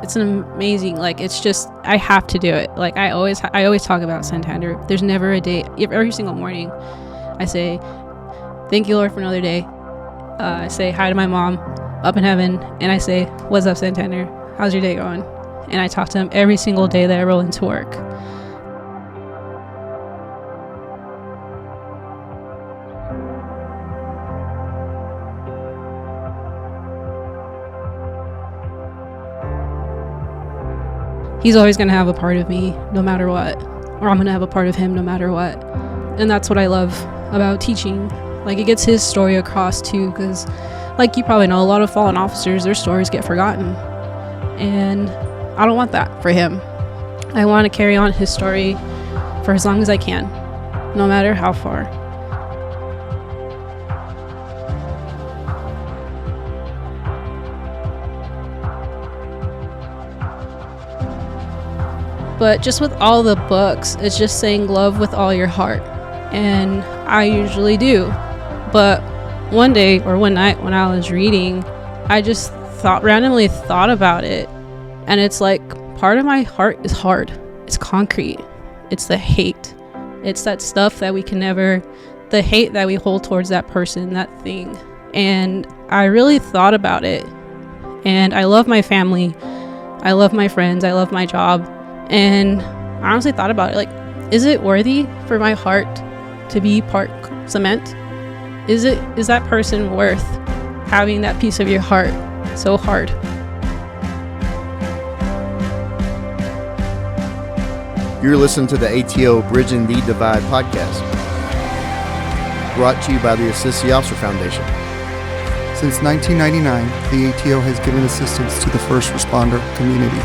It's an amazing, like, it's just, I have to do it. Like, I always talk about Santander. There's never a day, every single morning, I say, thank you, Lord, for another day. I say hi to my mom up in heaven, and I say, what's up, Santander? How's your day going? And I talk to him every single day that I roll into work. He's always going to have a part of me no matter what, or I'm going to have a part of him no matter what. And that's what I love about teaching. Like, it gets his story across too, because like you probably know, a lot of fallen officers, their stories get forgotten. And I don't want that for him. I want to carry on his story for as long as I can, no matter how far. But just with all the books, it's just saying love with all your heart. And I usually do. But one day or one night when I was reading, I just randomly thought about it. And it's like, part of my heart is hard. It's concrete. It's the hate. It's that stuff that we can never, the hate that we hold towards that person, that thing. And I really thought about it. And I love my family. I love my friends. I love my job. And I honestly thought about it, like, is it worthy for my heart to be part cement? Is that person worth having that piece of your heart so hard? You're listening to the ATO Bridging the Divide podcast, brought to you by the Assist the Officer Foundation. Since 1999, the ATO has given assistance to the first responder community.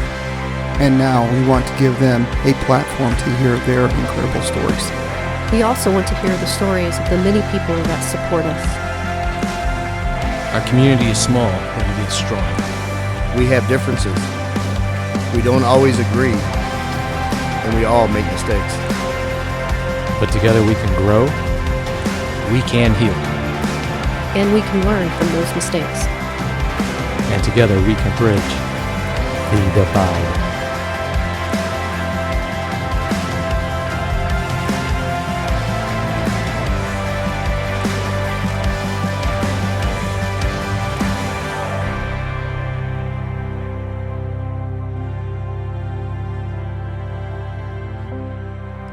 And now we want to give them a platform to hear their incredible stories. We also want to hear the stories of the many people that support us. Our community is small, but it is strong. We have differences. We don't always agree, and we all make mistakes. But together we can grow, we can heal. And we can learn from those mistakes. And together we can bridge the divide.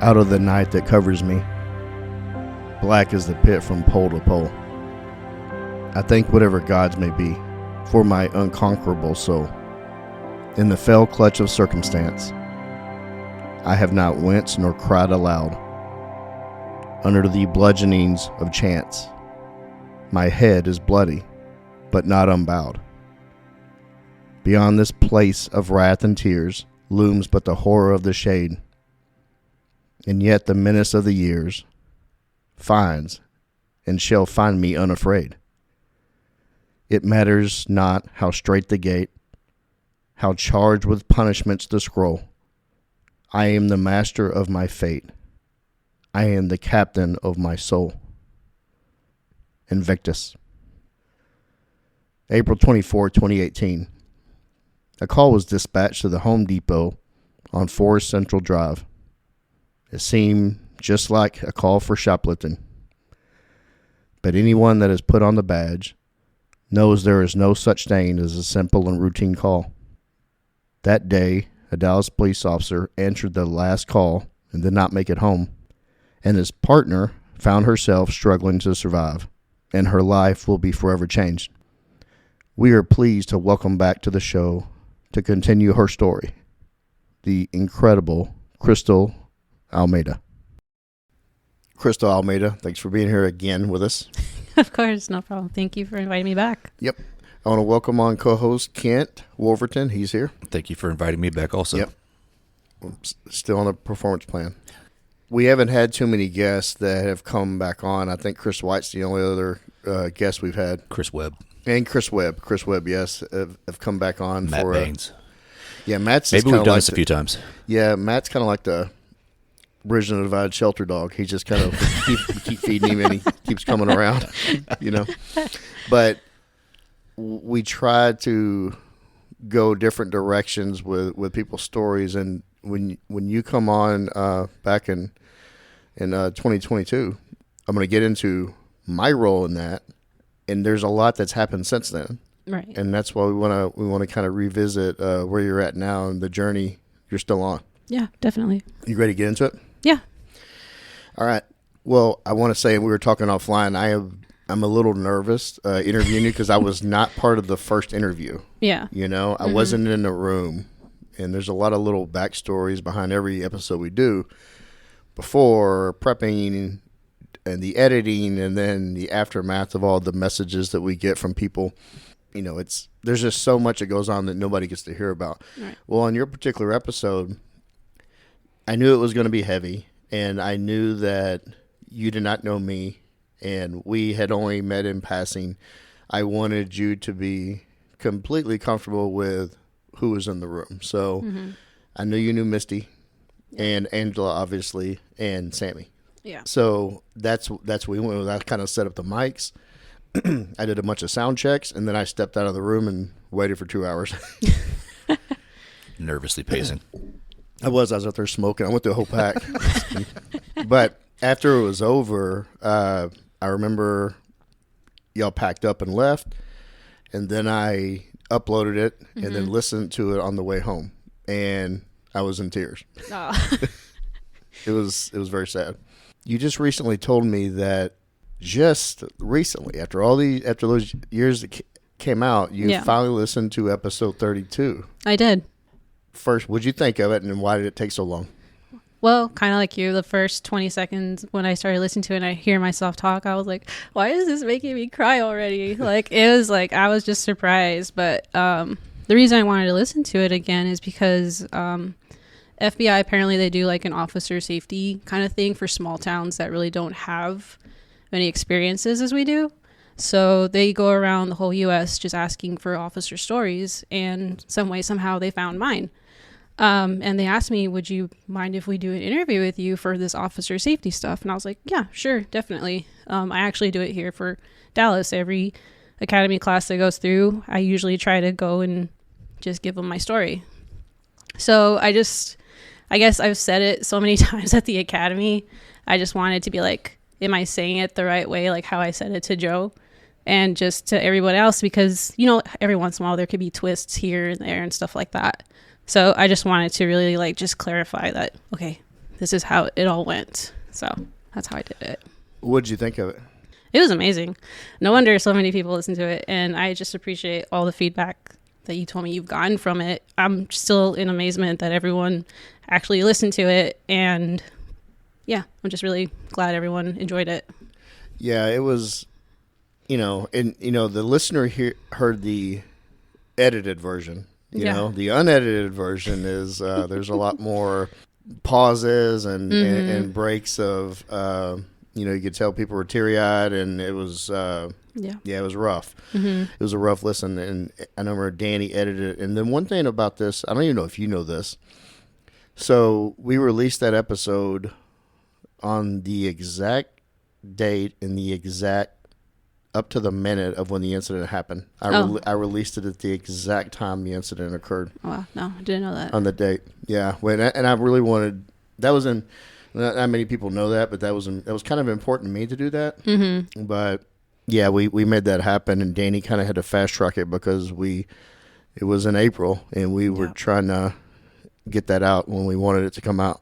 Out of the night that covers me, black is the pit from pole to pole. I thank whatever gods may be for my unconquerable soul. In the fell clutch of circumstance, I have not winced nor cried aloud. Under the bludgeonings of chance, my head is bloody, but not unbowed. Beyond this place of wrath and tears looms but the horror of the shade. And yet the menace of the years finds and shall find me unafraid. It matters not how straight the gate, how charged with punishments the scroll. I am the master of my fate. I am the captain of my soul. Invictus. April 24, 2018. A call was dispatched to the Home Depot on Forest Central Drive. It seemed just like a call for shoplifting. But anyone that has put on the badge knows there is no such thing as a simple and routine call. That day, a Dallas police officer answered the last call and did not make it home, and his partner found herself struggling to survive, and her life will be forever changed. We are pleased to welcome back to the show to continue her story, the incredible Crystal Almeida. Crystal Almeida, thanks for being here again with us. Of course, no problem. Thank you for inviting me back. Yep. I want to welcome on co-host Kent Wolverton. He's here. Thank you for inviting me back also. Yep. Still on the performance plan. We haven't had too many guests that have come back on. I think Chris White's the only other guest we've had. Chris Webb. And Chris Webb. Chris Webb, yes, have come back on. Matt Baines. Yeah, Matt's Maybe we've done this a few times. Yeah, Matt's kind of like the Bridging the Divide shelter dog. He just kind of keep feeding him, and he keeps coming around, you know. But we try to go different directions with people's stories. And when you come on back in 2022, I'm going to get into my role in that. And there's a lot that's happened since then. Right. And that's why we want to kind of revisit where you're at now and the journey you're still on. Yeah, definitely. You ready to get into it? Yeah. All right. Well, I want to say, we were talking offline, I'm a little nervous interviewing you because I was not part of the first interview. Yeah. I wasn't in the room. And there's a lot of little backstories behind every episode we do before prepping and the editing and then the aftermath of all the messages that we get from people. There's just so much that goes on that nobody gets to hear about. Right. Well, on your particular episode, I knew it was going to be heavy, and I knew that you did not know me, and we had only met in passing. I wanted you to be completely comfortable with who was in the room. So I knew you knew Misty and Angela, obviously, and Sammy. Yeah. So that's what we went with. I kind of set up the mics. I did a bunch of sound checks, and then I stepped out of the room and waited for 2 hours. Nervously pacing. I was out there smoking. I went through a whole pack. But after it was over, I remember y'all packed up and left, and then I uploaded it and then listened to it on the way home, and I was in tears. Oh. It was very sad. You just recently told me that just recently, after those years that came out, you finally listened to episode 32. I did. First, what'd you think of it, and why did it take so long? Well, kind of like you, the first 20 seconds when I started listening to it and I hear myself talk, I was like, why is this making me cry already? Like, it was like, I was just surprised. But the reason I wanted to listen to it again is because FBI, apparently they do like an officer safety kind of thing for small towns that really don't have many experiences as we do. So they go around the whole U.S. just asking for officer stories, and some way, somehow they found mine. And they asked me, would you mind if we do an interview with you for this officer safety stuff? And I was like, yeah, sure, definitely. I actually do it here for Dallas. Every academy class that goes through, I usually try to go and just give them my story. So I guess I've said it so many times at the academy. I just wanted to be like, am I saying it the right way? Like how I said it to Joe and just to everyone else, because, every once in a while there could be twists here and there and stuff like that. So I just wanted to really like just clarify that, okay, this is how it all went. So that's how I did it. What did you think of it? It was amazing. No wonder so many people listen to it. And I just appreciate all the feedback that you told me you've gotten from it. I'm still in amazement that everyone actually listened to it. And yeah, I'm just really glad everyone enjoyed it. Yeah, it was, the listener heard the edited version. The unedited version is there's a lot more pauses and breaks of, you could tell people were teary-eyed, and it was, it was rough. Mm-hmm. It was a rough listen, and I remember Danny edited it. And then one thing about this, I don't even know if you know this. So we released that episode on the exact date and the exact up to the minute of when the incident happened. I released it at the exact time the incident occurred. Oh, wow. No, I didn't know that. On the date. Yeah. And I really wanted, not many people know that, but that was kind of important to me to do that. Mm-hmm. But yeah, we made that happen, and Danny kind of had to fast track it because it was in April, and we were trying to get that out when we wanted it to come out.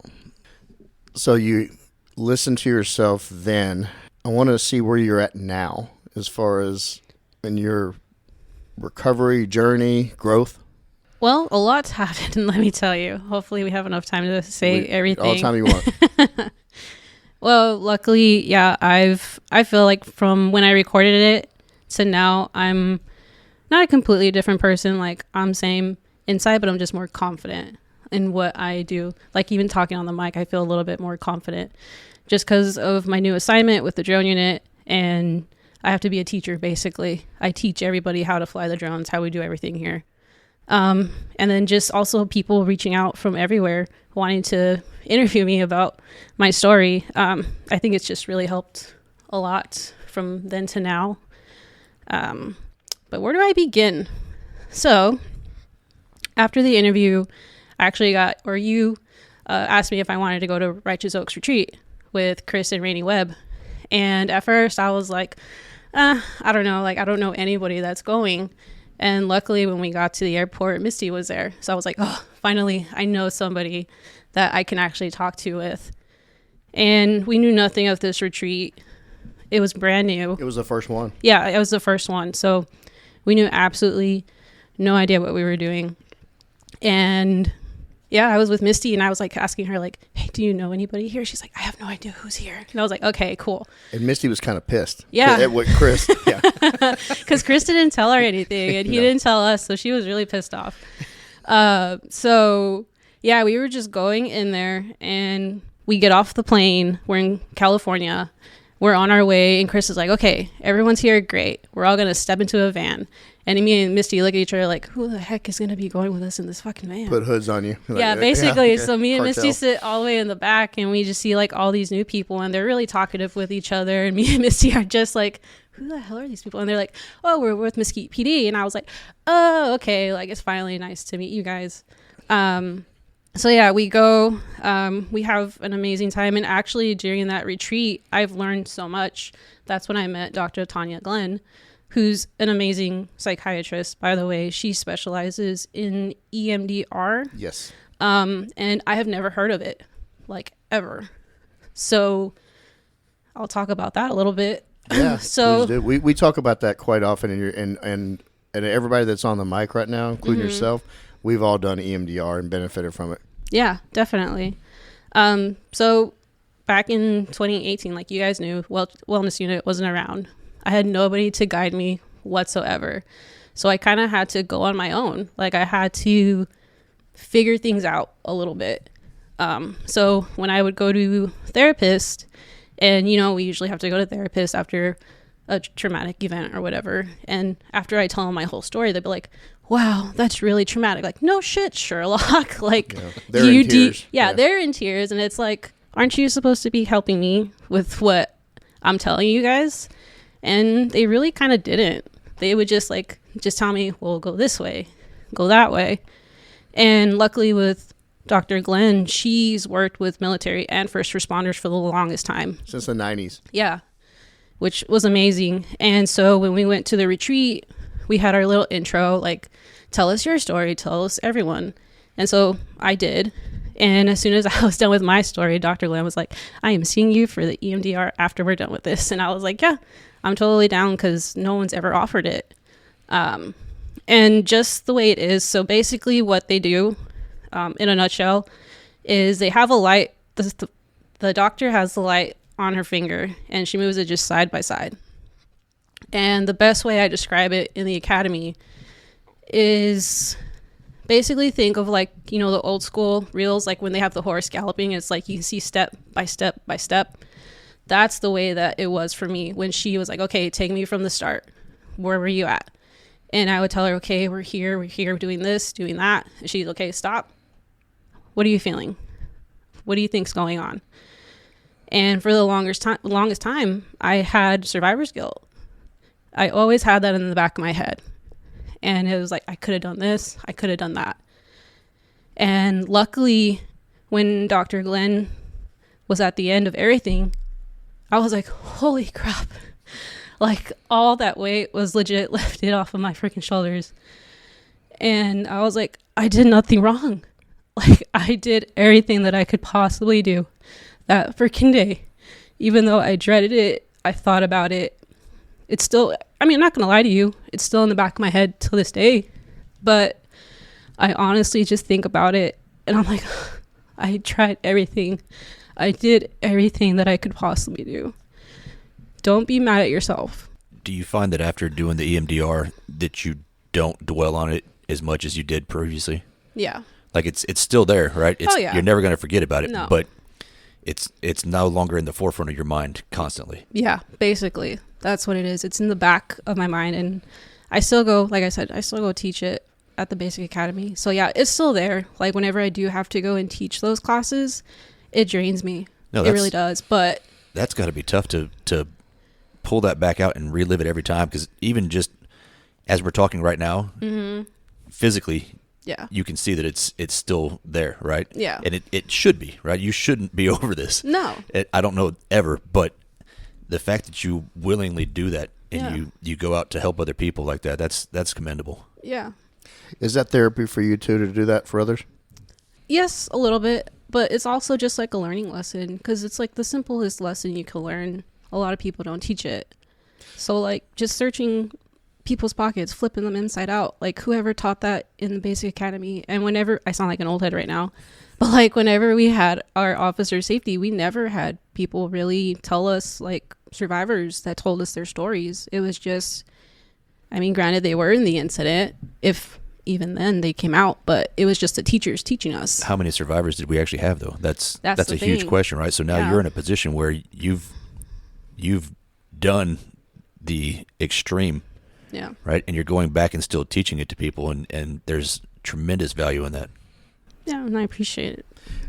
So you listen to yourself then. I want to see where you're at now as far as in your recovery journey, growth. Well, a lot's happened, let me tell you. Hopefully we have enough time to say everything. All the time you want. Well, luckily, yeah, I feel like from when I recorded it to now, I'm not a completely different person. Like, I'm same inside, but I'm just more confident in what I do. Like, even talking on the mic, I feel a little bit more confident just because of my new assignment with the drone unit, and I have to be a teacher, basically. I teach everybody how to fly the drones, how we do everything here. And then just also people reaching out from everywhere wanting to interview me about my story. I think it's just really helped a lot from then to now. But where do I begin? So After the interview, I actually you asked me if I wanted to go to Righteous Oaks Retreat with Chris and Rainey Webb. And at first I was like, I don't know. Like, I don't know anybody that's going. And luckily when we got to the airport, Misty was there. So I was like, oh, finally, I know somebody that I can actually talk to with. And we knew nothing of this retreat. It was brand new. It was the first one. Yeah, it was the first one. So we knew absolutely no idea what we were doing. And yeah, I was with Misty and I was like asking her like, hey, do you know anybody here? She's like, I have no idea who's here. And I was like, okay, cool. And Misty was kind of pissed. Yeah. At what Chris, yeah. Because Chris didn't tell her anything and he didn't tell us. So she was really pissed off. So yeah, we were just going in there and we get off the plane. We're in California. We're on our way. And Chris is like, okay, everyone's here. Great. We're all going to step into a van. And me and Misty look at each other like, who the heck is going to be going with us in this fucking van? Put hoods on you. Like, yeah, basically. Yeah. So me and Cartel. Misty sit all the way in the back and we just see like all these new people and they're really talkative with each other. And me and Misty are just like, who the hell are these people? And they're like, oh, we're with Mesquite PD. And I was like, oh, okay. Like, it's finally nice to meet you guys. So yeah, we go, we have an amazing time. And actually during that retreat, I've learned so much. That's when I met Dr. Tanya Glenn, who's an amazing psychiatrist, by the way. She specializes in EMDR. Yes. And I have never heard of it, like, ever. So I'll talk about that a little bit. Yeah. So we talk about that quite often, and everybody that's on the mic right now, including yourself, we've all done EMDR and benefited from it. Yeah, definitely. So back in 2018, like you guys knew, Wellness Unit wasn't around. I had nobody to guide me whatsoever. So I kind of had to go on my own. Like I had to figure things out a little bit. So when I would go to therapist, and you know, we usually have to go to therapist after a traumatic event or whatever. And after I tell them my whole story, they'd be like, wow, that's really traumatic. Like, no shit, Sherlock. Like, yeah, they're in tears. They're in tears. And it's like, aren't you supposed to be helping me with what I'm telling you guys? And they really kind of didn't. They would just tell me, well, go this way, go that way. And luckily with Dr. Glenn, she's worked with military and first responders for the longest time. Since the 90s. Yeah, which was amazing. And so when we went to the retreat, we had our little intro, like, tell us your story, tell us everyone. And so I did. And as soon as I was done with my story, Dr. Glenn was like, I am seeing you for the EMDR after we're done with this. And I was like, yeah, I'm totally down because no one's ever offered it. And just the way it is. So basically what they do, in a nutshell, is they have a light. The doctor has the light on her finger and she moves it just side by side. And the best way I describe it in the academy is basically think of like, you know, the old school reels, like when they have the horse galloping, it's like you can see step by step by step. That's the way that it was for me when she was like, okay, take me from the start. Where were you at? And I would tell her, okay, we're here, we're doing this, doing that. And she's okay, stop. What are you feeling? What do you think's going on? And for the longest time, I had survivor's guilt. I always had that in the back of my head. And it was like, I could have done this, I could have done that. And luckily, when Dr. Glenn was at the end of everything, I was like, holy crap. Like, all that weight was legit lifted off of my freaking shoulders. And I was like, I did nothing wrong. Like, I did everything that I could possibly do that freaking day. Even though I dreaded it, I thought about it. It's still, I mean, I'm not going to lie to you. It's still in the back of my head till this day. But I honestly just think about it and I'm like, I tried everything. I did everything that I could possibly do. Don't be mad at yourself. Do you find that after doing the EMDR that you don't dwell on it as much as you did previously? Yeah. Like it's still there, right? Oh, yeah. You're never going to forget about it, No. but it's no longer in the forefront of your mind constantly. Yeah, basically. That's what it is. It's in the back of my mind. And I still go, like I said, I still go teach it at the Basic Academy. So yeah, it's still there. Like whenever I do have to go and teach those classes, it drains me. It really does. But that's got to be tough to pull that back out and relive it every time. Because even just as we're talking right now, physically, Yeah. you can see that it's still there, right? Yeah. And it should be, right? You shouldn't be over this. No. I don't know ever, but the fact that you willingly do that and you go out to help other people like that, that's commendable. Yeah. Is that therapy for you too, to do that for others? Yes, a little bit, but it's also just like a learning lesson, because it's like the simplest lesson you can learn. A lot of people don't teach it. So like just searching people's pockets, flipping them inside out, like whoever taught that in the basic academy. And whenever, I sound like an old head right now, but like whenever we had our officer safety, we never had people really tell us, like survivors that told us their stories. It was just, I mean, granted they were in the incident, if even then they came out, but it was just the teachers teaching us. How many survivors did we actually have though? That's a huge thing. question, right? So now you're in a position where you've done the extreme, right? And you're going back and still teaching it to people, and there's tremendous value in that. Yeah, and I appreciate it.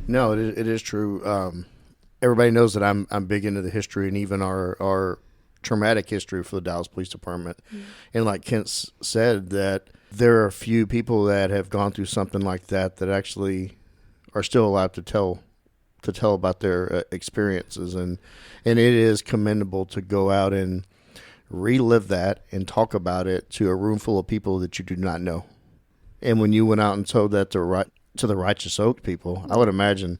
No, it is true. Everybody knows that I'm big into the history and even our traumatic history for the Dallas Police Department. And like Kent said, that there are a few people that have gone through something like that actually are still allowed to tell about their experiences, and it is commendable to go out and relive that and talk about it to a room full of people that you do not know. And when you went out and told that to the Righteous Oak people, I would imagine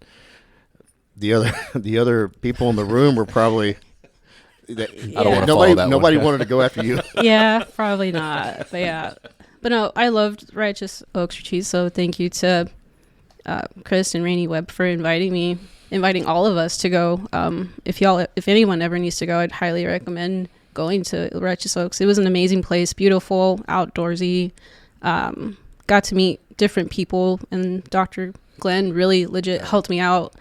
the other people in the room were probably I don't want to follow that nobody one. wanted to go after you. Yeah, probably not. But yeah. But no, I loved Righteous Oaks Retreat, so thank you to Chris and Rainey Webb for inviting all of us to go. If anyone ever needs to go, I'd highly recommend going to Righteous Oaks. It was an amazing place, beautiful, outdoorsy. Got to meet different people, and Dr. Glenn really legit helped me out.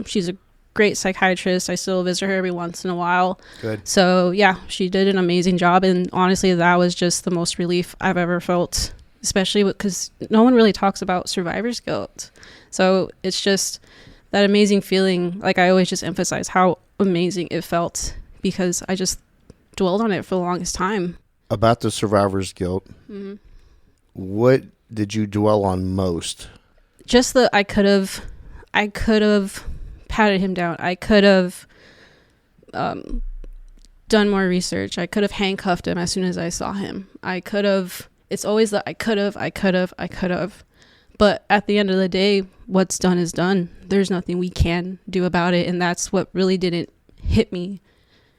She's a great psychiatrist. I still visit her every once in a while. Good. So yeah, she did an amazing job, and honestly, that was just the most relief I've ever felt, especially because no one really talks about survivor's guilt. So it's just that amazing feeling. Like I always just emphasize how amazing it felt, because I just dwelled on it for the longest time. About the survivor's guilt, what did you dwell on most? Just that I could have patted him down. I could have done more research. I could have handcuffed him as soon as I saw him. It's always that I could have. But at the end of the day, what's done is done. There's nothing we can do about it. And that's what really didn't hit me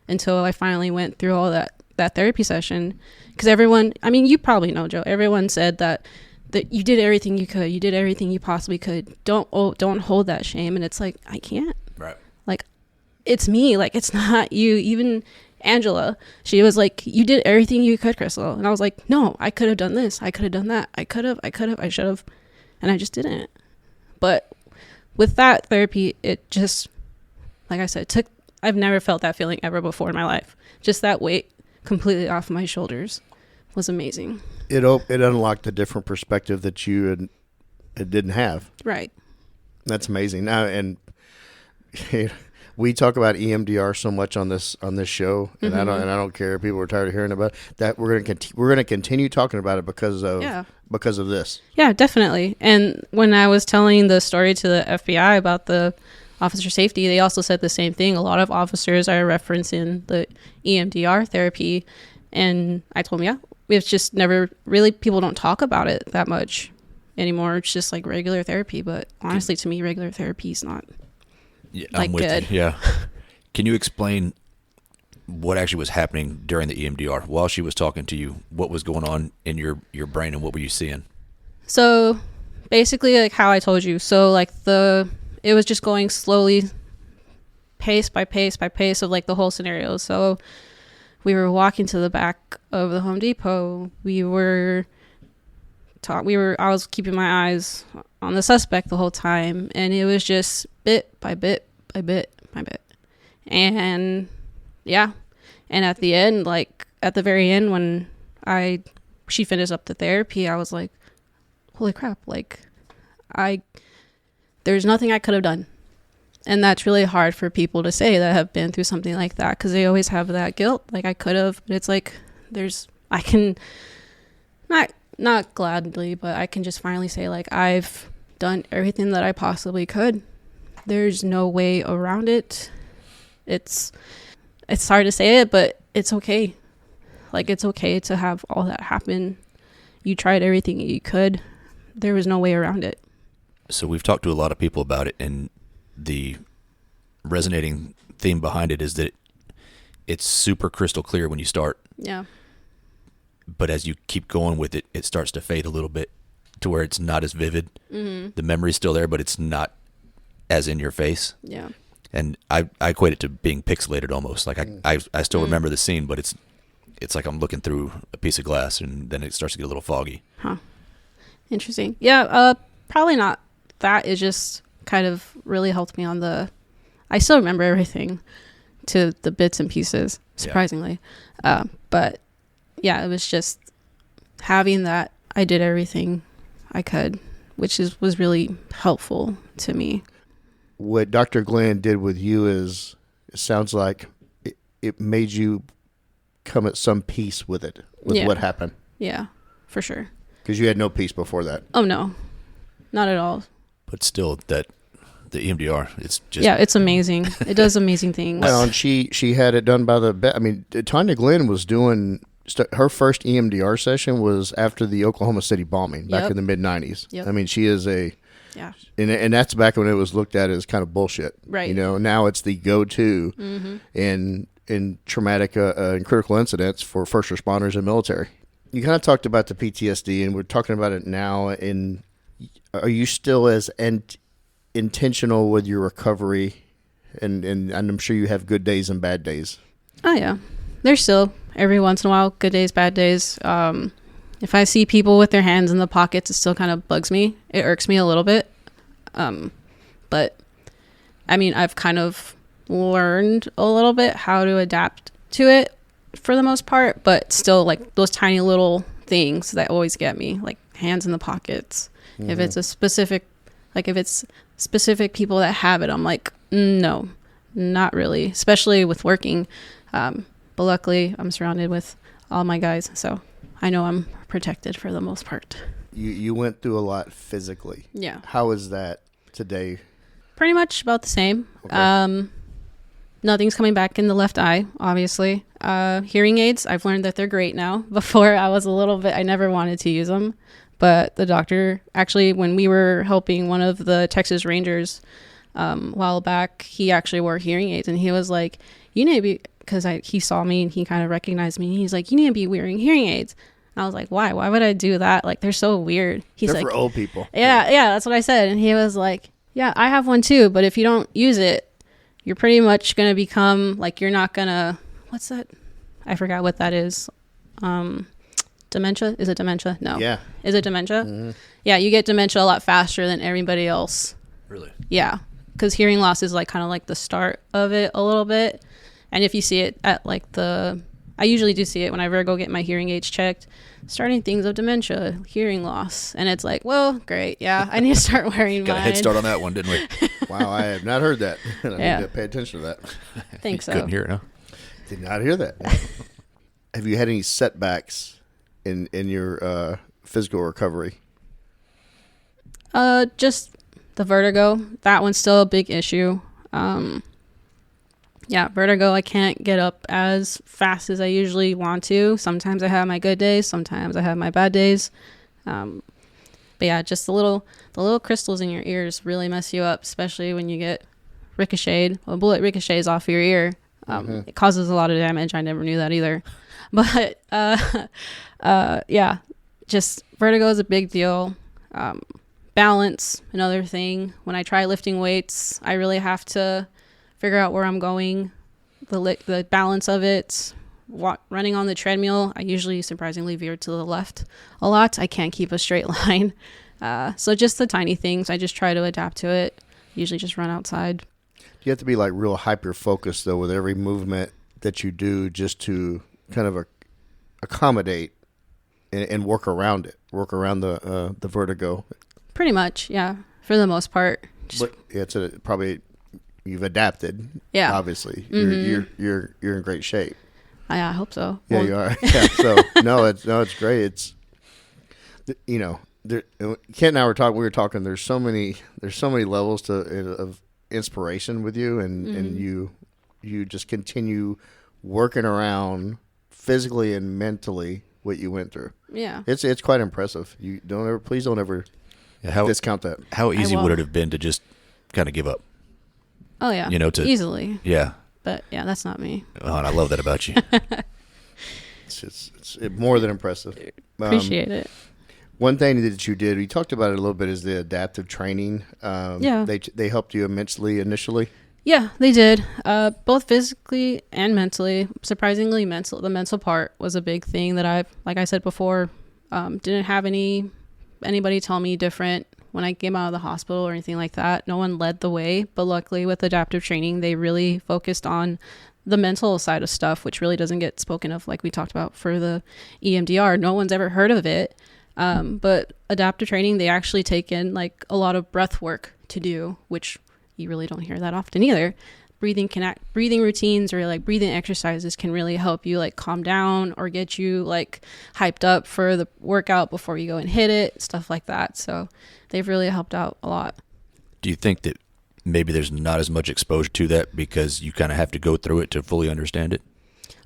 until I finally went through all that therapy session. Because everyone, I mean, you probably know, Joe, everyone said that you did everything you could. You did everything you possibly could. Don't hold that shame. And it's like, I can't. Right. Like, it's me. Like, it's not you. Even Angela, she was like, you did everything you could, Crystal. And I was like, no, I could have done this. I could have done that. I should have. And I just didn't. But with that therapy, it just, like I said, I've never felt that feeling ever before in my life. Just that weight completely off my shoulders was amazing. It unlocked a different perspective that you didn't have. Right. That's amazing. Now, and we talk about EMDR so much on this show, and I don't care. People are tired of hearing about it, that. We're gonna continue talking about it because of this. Yeah, definitely. And when I was telling the story to the FBI about the officer safety, they also said the same thing. A lot of officers are referencing the EMDR therapy, and I told them, yeah, it's just never really, people don't talk about it that much anymore. It's just like regular therapy, but honestly, to me, regular therapy is not I'm with good. you. Yeah. Can you explain what actually was happening during the EMDR while she was talking to you? What was going on in your brain, and what were you seeing? So basically, like how I told you, so like it was just going slowly, pace by pace by pace of like the whole scenario. So we were walking to the back of the Home Depot. I was keeping my eyes on the suspect the whole time, and it was just bit by bit by bit by bit. And yeah, and at the end, like at the very end, when she finished up the therapy, I was like, holy crap, like there's nothing I could have done. And that's really hard for people to say that have been through something like that, because they always have that guilt. Like, I could have, but it's like, I can not gladly, but I can just finally say, like, I've done everything that I possibly could. There's no way around it. It's hard to say it, but it's okay. Like, it's okay to have all that happen. You tried everything you could. There was no way around it. So we've talked to a lot of people about it, and the resonating theme behind it is that it's super crystal clear when you start. Yeah. But as you keep going with it, it starts to fade a little bit to where it's not as vivid. Mm-hmm. The memory's still there, but it's not as in your face. Yeah. And I equate it to being pixelated almost. Like I still remember the scene, but it's like I'm looking through a piece of glass, and then it starts to get a little foggy. Huh. Interesting. Yeah, probably not. That is just kind of really helped me on I still remember everything to the bits and pieces, surprisingly. Yeah. But yeah, it was just having that I did everything I could, which was really helpful to me. What Dr. Glenn did with you is, it sounds like it made you come at some peace with it, with what happened. Yeah, for sure. Because you had no peace before that. Oh, no. Not at all. But still, the EMDR, it's just... Yeah, it's amazing. It does amazing things. Well, and she had it done by the... I mean, Tanya Glenn was doing... Her first EMDR session was after the Oklahoma City bombing back in the mid-'90s. Yep. I mean, she is a... Yeah. And that's back when it was looked at as kind of bullshit. Right. You know, now it's the go-to in traumatic and critical incidents for first responders and military. You kind of talked about the PTSD, and we're talking about it now. Are you still as intentional with your recovery? And I'm sure you have good days and bad days. Oh, yeah. There's still, every once in a while, good days, bad days. If I see people with their hands in the pockets, it still kind of bugs me. It irks me a little bit. But, I mean, I've kind of learned a little bit how to adapt to it for the most part. But still, like, those tiny little things that always get me, like hands in the pockets. Mm-hmm. If it's specific people that have it, I'm like, no, not really. Especially with working. But luckily, I'm surrounded with all my guys, so I know I'm protected for the most part. You went through a lot physically. Yeah. How is that today? Pretty much about the same. Okay. Nothing's coming back in the left eye, obviously. Hearing aids, I've learned that they're great now. Before, I never wanted to use them. But the doctor, actually, when we were helping one of the Texas Rangers a while back, he actually wore hearing aids, and he was like, you need to be... because he saw me and he kind of recognized me. He's like, you need to be wearing hearing aids. And I was like, why? Why would I do that? Like, they're so weird. He's they're like, for old people. Yeah, that's what I said. And he was like, yeah, I have one too. But if you don't use it, you're pretty much going to become, like, you're not going to, what's that? I forgot what that is. Dementia? Is it dementia? No. Yeah. Is it dementia? Mm-hmm. Yeah, you get dementia a lot faster than everybody else. Really? Yeah. Because hearing loss is, like, kind of like the start of it a little bit. And if you see it at like I usually do see it whenever I go get my hearing aids checked, starting things of dementia, hearing loss. And it's like, well, great. Yeah, I need to start wearing Got mine. a head start on that one, didn't we? Wow, I have not heard that. I need to pay attention to that. I think so. Couldn't hear it, huh? Did not hear that. Have you had any setbacks in your physical recovery? Just the vertigo. That one's still a big issue. Yeah, vertigo, I can't get up as fast as I usually want to. Sometimes I have my good days. Sometimes I have my bad days. But yeah, just the little crystals in your ears really mess you up, especially when you get ricocheted. Well, a bullet ricochets off your ear. It causes a lot of damage. I never knew that either. But yeah, just vertigo is a big deal. Balance, another thing. When I try lifting weights, I really have to figure out where I'm going, the balance of it. Running on the treadmill, I usually surprisingly veer to the left a lot. I can't keep a straight line. So just the tiny things, I just try to adapt to it. Usually just run outside. You have to be like real hyper-focused, though, with every movement that you do, just to kind of accommodate and work around it, work around the vertigo. Pretty much, yeah, for the most part. But it's probably... You've adapted. Yeah. Obviously. Mm-hmm. You're in great shape. I hope so. Yeah, you are. Yeah. So no, it's great. you know, Kent and I we were talking. There's so many levels of inspiration with you, and you just continue working around physically and mentally what you went through. Yeah. It's quite impressive. Please don't ever discount that. How easy would it have been to just kind of give up? Oh yeah. Easily. Yeah. But yeah, that's not me. Oh, and I love that about you. It's more than impressive. Appreciate it. One thing that you did, we talked about it a little bit, is the adaptive training. Yeah. They helped you immensely initially. Yeah, they did. Both physically and mentally. Surprisingly, the mental part was a big thing that like I said before, didn't have anybody tell me different when I came out of the hospital or anything like that. No one led the way, but luckily with adaptive training, they really focused on the mental side of stuff, which really doesn't get spoken of, like we talked about for the EMDR. No one's ever heard of it. But adaptive training, they actually take in like a lot of breath work to do, which you really don't hear that often either. Breathing routines or like breathing exercises can really help you like calm down or get you like hyped up for the workout before you go and hit it, stuff like that. So they've really helped out a lot. Do you think that maybe there's not as much exposure to that because you kind of have to go through it to fully understand it?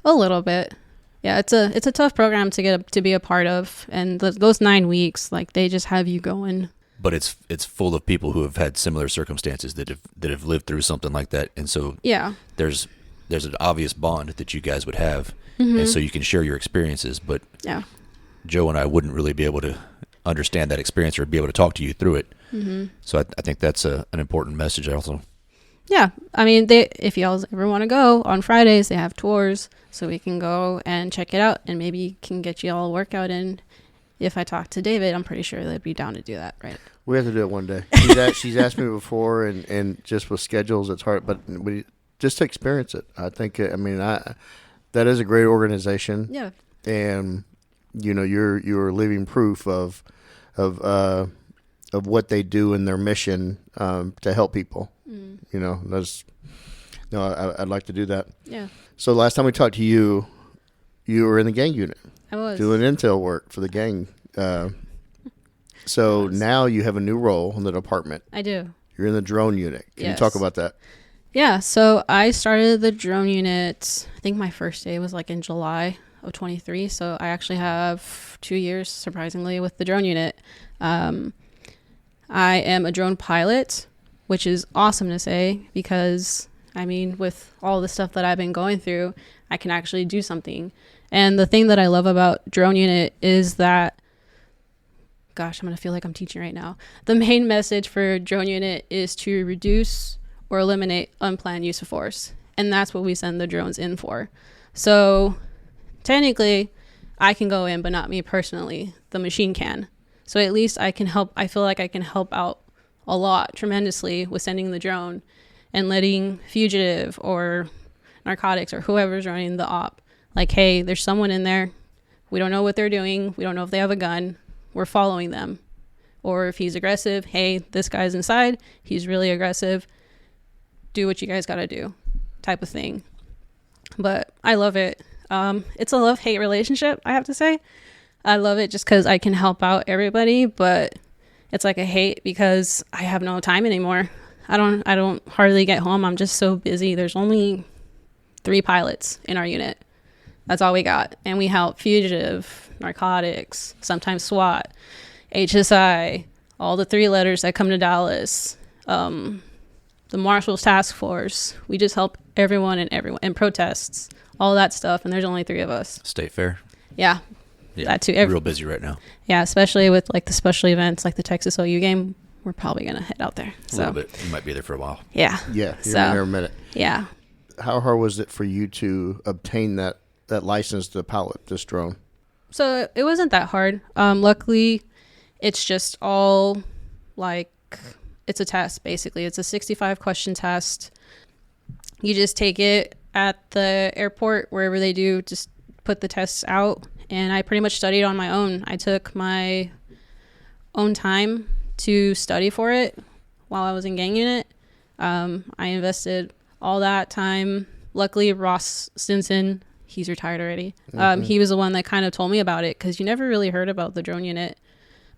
A little bit. Yeah, it's a tough program to be a part of, and those 9 weeks, like they just have you going. But it's full of people who have had similar circumstances that have lived through something like that, and so yeah, there's an obvious bond that you guys would have, and so you can share your experiences. But yeah, Joe and I wouldn't really be able to understand that experience or be able to talk to you through it. So I think that's an important message also. Yeah, I mean, if y'all ever want to go on Fridays, they have tours, so we can go and check it out, and maybe can get you all a workout in. If I talk to David, I'm pretty sure they'd be down to do that, right? We have to do it one day. She's asked me before, and just with schedules, it's hard. But just to experience it, I think. I mean, that is a great organization. Yeah. And you're living proof of what they do in their mission to help people. I'd like to do that. Yeah. So last time we talked to you, you were in the gang unit. I was doing intel work for the gang. So now you have a new role in the department. I do. You're in the drone unit. Can you talk about that? Yeah. So I started the drone unit. I think my first day was like in July of 23. So I actually have 2 years, surprisingly, with the drone unit. I am a drone pilot, which is awesome to say because, I mean, with all the stuff that I've been going through, I can actually do something. And the thing that I love about drone unit is that, gosh, I'm going to feel like I'm teaching right now. The main message for drone unit is to reduce or eliminate unplanned use of force. And that's what we send the drones in for. So technically, I can go in, but not me personally. The machine can. So at least I can help. I feel like I can help out a lot tremendously with sending the drone and letting fugitive or narcotics or whoever's running the op, like, hey, there's someone in there. We don't know what they're doing. We don't know if they have a gun. We're following them. Or if he's aggressive, hey, this guy's inside. He's really aggressive. Do what you guys got to do, type of thing. But I love it. It's a love-hate relationship, I have to say. I love it just because I can help out everybody, but it's like a hate because I have no time anymore. I don't hardly get home. I'm just so busy. There's only 3 pilots in our unit. That's all we got. And we help fugitive, narcotics, sometimes SWAT, HSI, all the 3 letters that come to Dallas, the Marshals Task Force. We just help everyone and protests, all that stuff. And there's only 3 of us. State Fair. Yeah. That too. Real busy right now. Yeah, especially with like the special events like the Texas OU game. We're probably going to head out there. A little bit. You might be there for a while. Yeah. Yeah. You're in there a minute. Yeah. How hard was it for you to obtain that license to pilot this drone? So it wasn't that hard. Luckily, it's just all like, it's a test, basically. It's a 65 question test. You just take it at the airport, wherever they do, just put the tests out. And I pretty much studied on my own. I took my own time to study for it while I was in gang unit. I invested all that time. Luckily, Ross Stinson, he's retired already. He was the one that kind of told me about it because you never really heard about the drone unit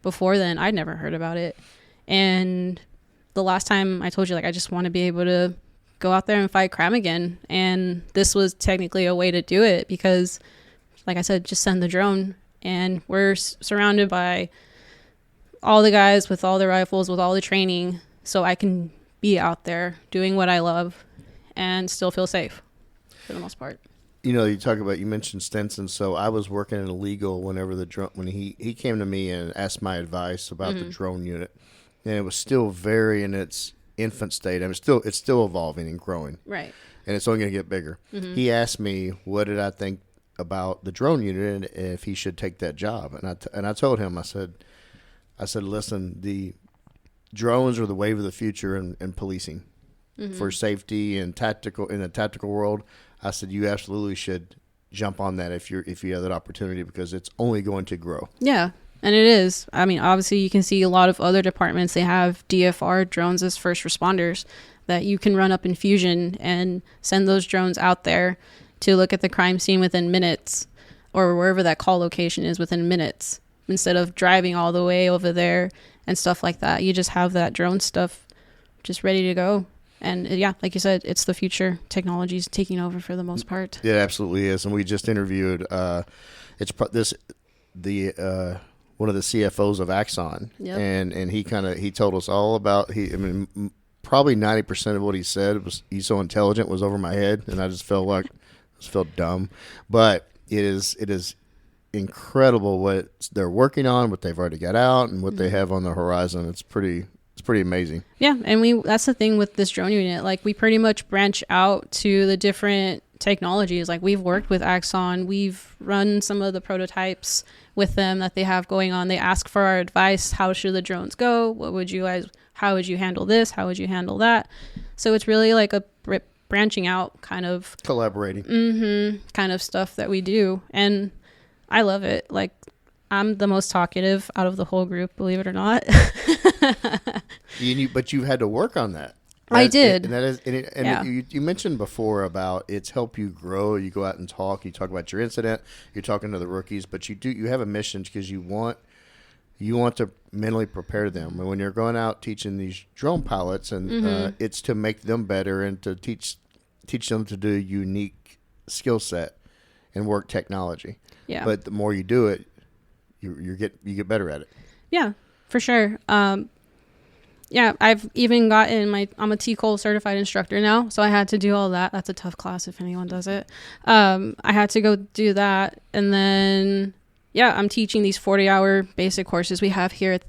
before then, I'd never heard about it. And the last time I told you, like, I just want to be able to go out there and fight crime again. And this was technically a way to do it because, like I said, just send the drone. And we're surrounded by all the guys with all the rifles, with all the training, so I can be out there doing what I love and still feel safe for the most part. You know, you mentioned Stinson. So I was working in illegal whenever when he came to me and asked my advice about the drone unit, and it was still very in its infant state. I mean, it's still evolving and growing, Right. and it's only going to get bigger. He asked me what did I think about the drone unit and if he should take that job, and I told him, I said, listen, the drones are the wave of the future in policing for safety and tactical in the tactical world. I said, you absolutely should jump on that if you have that opportunity because it's only going to grow. Yeah, and it is. I mean, obviously you can see a lot of other departments, they have DFR drones as first responders that you can run up in Fusion and send those drones out there to look at the crime scene within minutes or wherever that call location is within minutes instead of driving all the way over there and stuff like that. You just have that drone stuff just ready to go. And yeah, like you said, it's the future. Technology's taking over for the most part. It absolutely is. And we just interviewed one of the CFOs of Axon, Yep. and he told us all about probably 90% of what he said was he's so intelligent was over my head, and I just felt dumb. But it is incredible what they're working on, what they've already got out, and what they have on the horizon. It's pretty amazing. Yeah, and that's the thing with this drone unit. Like, we pretty much branch out to the different technologies. Like, we've worked with Axon. We've run some of the prototypes with them that they have going on. They ask for our advice. How should the drones go? How would you handle this? How would you handle that? So it's really like a branching out kind of Collaborating. kind of stuff that we do. And I love it. Like, I'm the most talkative out of the whole group, believe it or not. But you've had to work on that. I did. You mentioned before about it's helped you grow. You go out and talk. You talk about your incident. You're talking to the rookies, but you have a mission because you want to mentally prepare them. And when you're going out teaching these drone pilots, and it's to make them better and to teach them to do a unique skill set and work technology. Yeah. But the more you do it, you get better at it. Yeah, for sure. Yeah, I've even gotten I'm a TCOL certified instructor now, so I had to do all that. That's a tough class if anyone does it. I had to go do that, and then I'm teaching these 40-hour basic courses we have here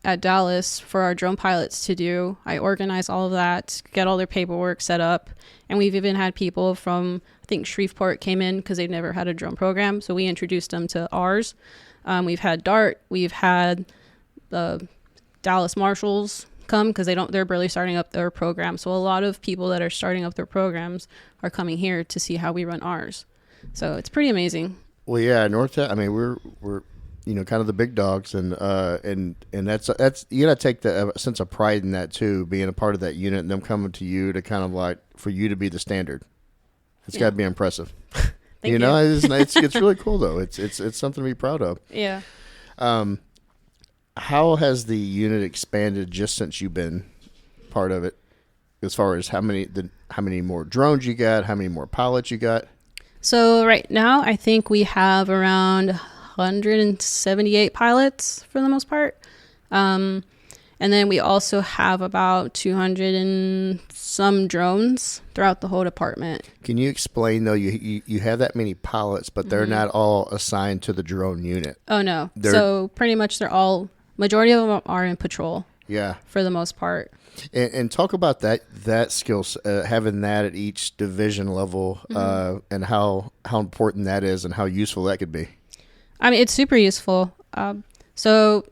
at Dallas for our drone pilots to do. I organize all of that, get all their paperwork set up, and we've even had people from, I think Shreveport came in because they've never had a drone program, so we introduced them to ours. We've had DART, we've had the Dallas Marshals come because they're barely starting up their program. So a lot of people that are starting up their programs are coming here to see how we run ours. So it's pretty amazing. Well, yeah, we're kind of the big dogs, and that's you gotta take the sense of pride in that too, being a part of that unit and them coming to you to kind of like for you to be the standard. It's got to be impressive. Thank you. It's really cool though. It's something to be proud of. Yeah. How has the unit expanded just since you've been part of it? As far as how many more drones you got, how many more pilots you got? So right now, I think we have around 178 pilots for the most part. And then we also have about 200 and some drones throughout the whole department. Can you explain, though, you have that many pilots, but they're not all assigned to the drone unit? Oh, no. So pretty much majority of them are in patrol. Yeah. For the most part. And talk about that skill, having that at each division level, and how important that is and how useful that could be. I mean, it's super useful. So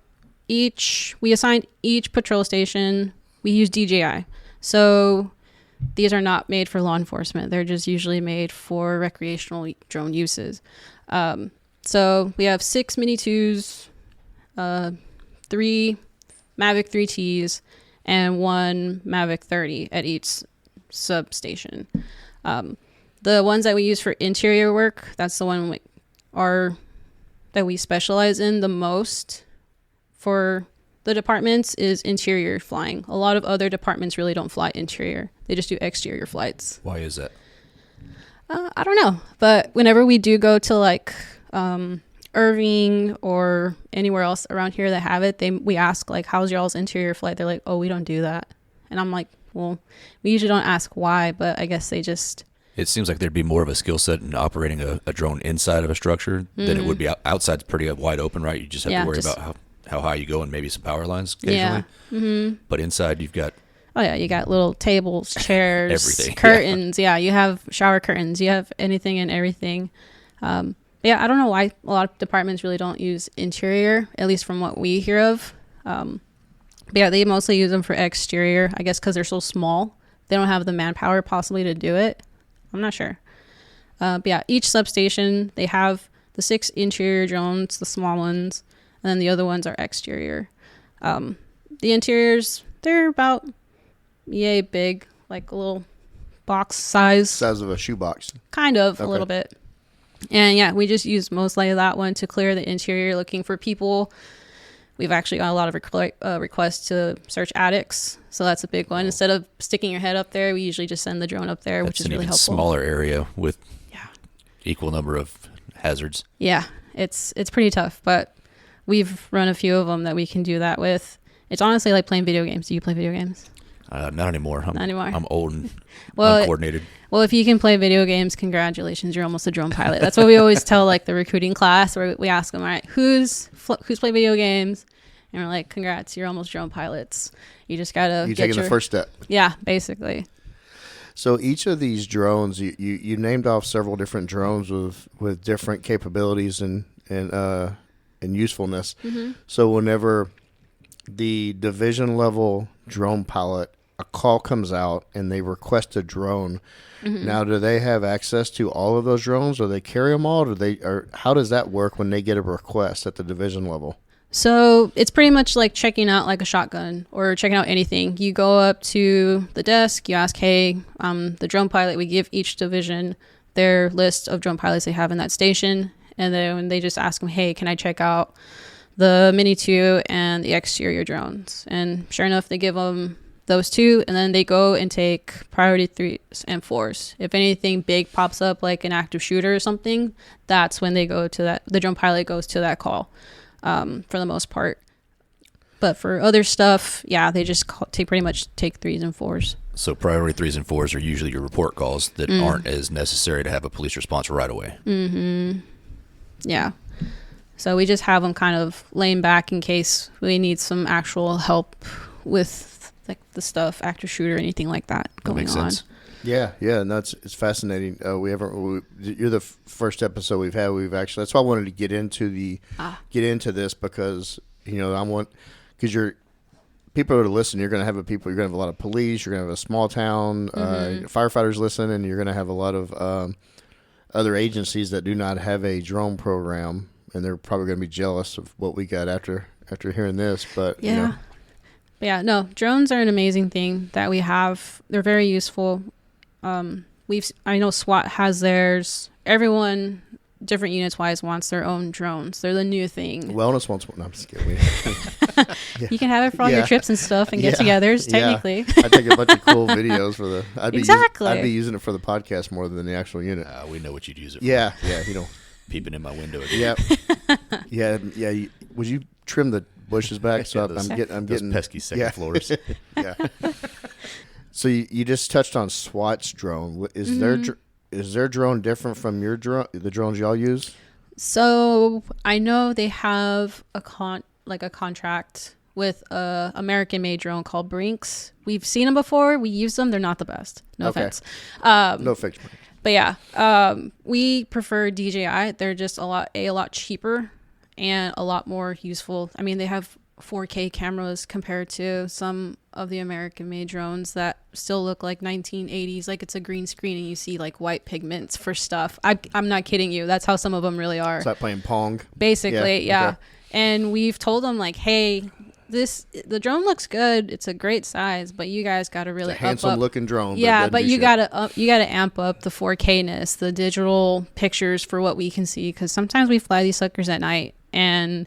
we assigned each patrol station, we use DJI. So these are not made for law enforcement. They're just usually made for recreational drone uses. So we have 6 Mini 2s, 3 Mavic 3Ts, and 1 Mavic 30 at each substation. The ones that we use for interior work, that's the one that we specialize in the most for the departments is interior flying. A lot of other departments really don't fly interior. They just do exterior flights. Why is that? I don't know. But whenever we do go to like Irving or anywhere else around here that have it, we ask like, how's y'all's interior flight? They're like, oh, we don't do that. And I'm like, well, we usually don't ask why, but I guess they just... It seems like there'd be more of a skill set in operating a drone inside of a structure than it would be outside's pretty wide open, right? You just have to worry about how high you go and maybe some power lines occasionally. Yeah. But inside you've got... Oh, yeah. You got little tables, chairs, everything. Curtains. Yeah. You have shower curtains. You have anything and everything. Yeah, I don't know why a lot of departments really don't use interior, at least from what we hear of. But yeah, they mostly use them for exterior, I guess because they're so small. They don't have the manpower possibly to do it. I'm not sure. But yeah, each substation, they have the 6 interior drones, the small ones, and then the other ones are exterior. The interiors, they're about yay big, like a little box size. Size of a shoebox. Kind of, a little bit. And yeah, we just use mostly that one to clear the interior looking for people. We've actually got a lot of requests to search attics. So that's a big one. Instead of sticking your head up there, we usually just send the drone up there, which is really helpful. Smaller area with equal number of hazards. Yeah, it's pretty tough, but we've run a few of them that we can do that with. It's honestly like playing video games. Do you play video games? Not anymore. Not anymore. I'm old and uncoordinated. Well, if you can play video games, congratulations, you're almost a drone pilot. That's what we always tell like the recruiting class, where we ask them, all right, who's played video games? And we're like, congrats, you're almost drone pilots. You just gotta you're taking the first step. Yeah, basically. So each of these drones, you named off several different drones with different capabilities and usefulness. Mm-hmm. So whenever the division level drone pilot, a call comes out and they request a drone. Mm-hmm. Now, do they have access to all of those drones, or they carry them all, or how does that work when they get a request at the division level? So it's pretty much like checking out like a shotgun or checking out anything. You go up to the desk, you ask, hey, the drone pilot, we give each division their list of drone pilots they have in that station. And then they just ask them, hey, can I check out the Mini 2 and the exterior drones? And sure enough, they give them those 2, and then they go and take priority 3s and 4s. If anything big pops up, like an active shooter or something, that's when they go to that. The drone pilot goes to that call, for the most part. But for other stuff, yeah, they just pretty much take 3s and 4s. So priority 3s and 4s are usually your report calls that aren't as necessary to have a police response right away. Mm-hmm. Yeah. So we just have them kind of laying back in case we need some actual help with like the stuff, active shooter, anything like that going makes on. Sense. Yeah, and it's fascinating. You're the first episode we've had. That's why I wanted to get into this because because people are to listen. You're going to have a lot of police. You're going to have a small town firefighters listen, and you're going to have a lot of other agencies that do not have a drone program, and they're probably going to be jealous of what we got after hearing this. But yeah. But yeah, no, drones are an amazing thing that we have. They're very useful. I know SWAT has theirs. Everyone, different units wise, wants their own drones. They're the new thing. Wellness wants one. No, I'm just kidding. Yeah. You can have it for all your trips and stuff and get-togethers. Technically, I take a bunch of cool videos for the. I'd be using it for the podcast more than the actual unit. We know what you'd use it for. Yeah. Peeping in my window. Yeah. Would you trim the bushes back? So I'm getting pesky second floors. Yeah. So you just touched on SWAT's drone. Is their drone different from your drone? The drones y'all use? So I know they have a contract with a American-made drone called Brinks. We've seen them before. We use them. They're not the best. No offense. No offense. But yeah, we prefer DJI. They're just a lot cheaper and a lot more useful. I mean, they have 4K cameras compared to some of the American-made drones that still look like 1980s, like it's a green screen and you see like white pigments for stuff. I'm not kidding you. That's how some of them really are. It's like playing Pong. Basically, yeah. Okay. And we've told them like, hey, the drone looks good. It's a great size, but you guys got to really it's a handsome looking drone. Yeah, but you gotta amp up the 4K-ness, the digital pictures for what we can see, because sometimes we fly these suckers at night and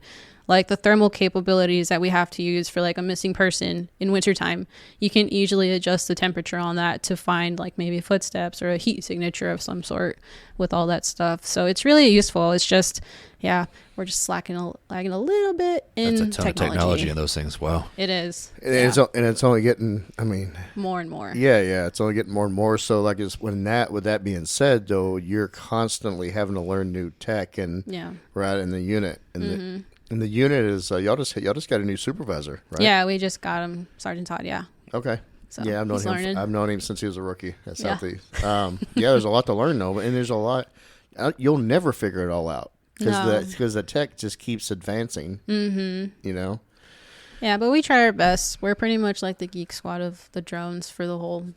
like the thermal capabilities that we have to use for like a missing person in wintertime. You can easily adjust the temperature on that to find like maybe footsteps or a heat signature of some sort with all that stuff. So it's really useful. It's just, yeah, we're just lagging a little bit in That's a ton of technology in those things. Wow. It is. And it's only getting, I mean, more and more. Yeah, it's only getting more and more. So like with that being said though, you're constantly having to learn new tech and right in the unit. And the unit is y'all just got a new supervisor, right? Yeah, we just got him, Sergeant Todd. Yeah. Okay. So yeah, I've known him. learning. I've known him since he was a rookie at Southeast. There's a lot to learn though, and there's a lot. You'll never figure it all out because the tech just keeps advancing. You know. Yeah, but we try our best. We're pretty much like the geek squad of the drones for the whole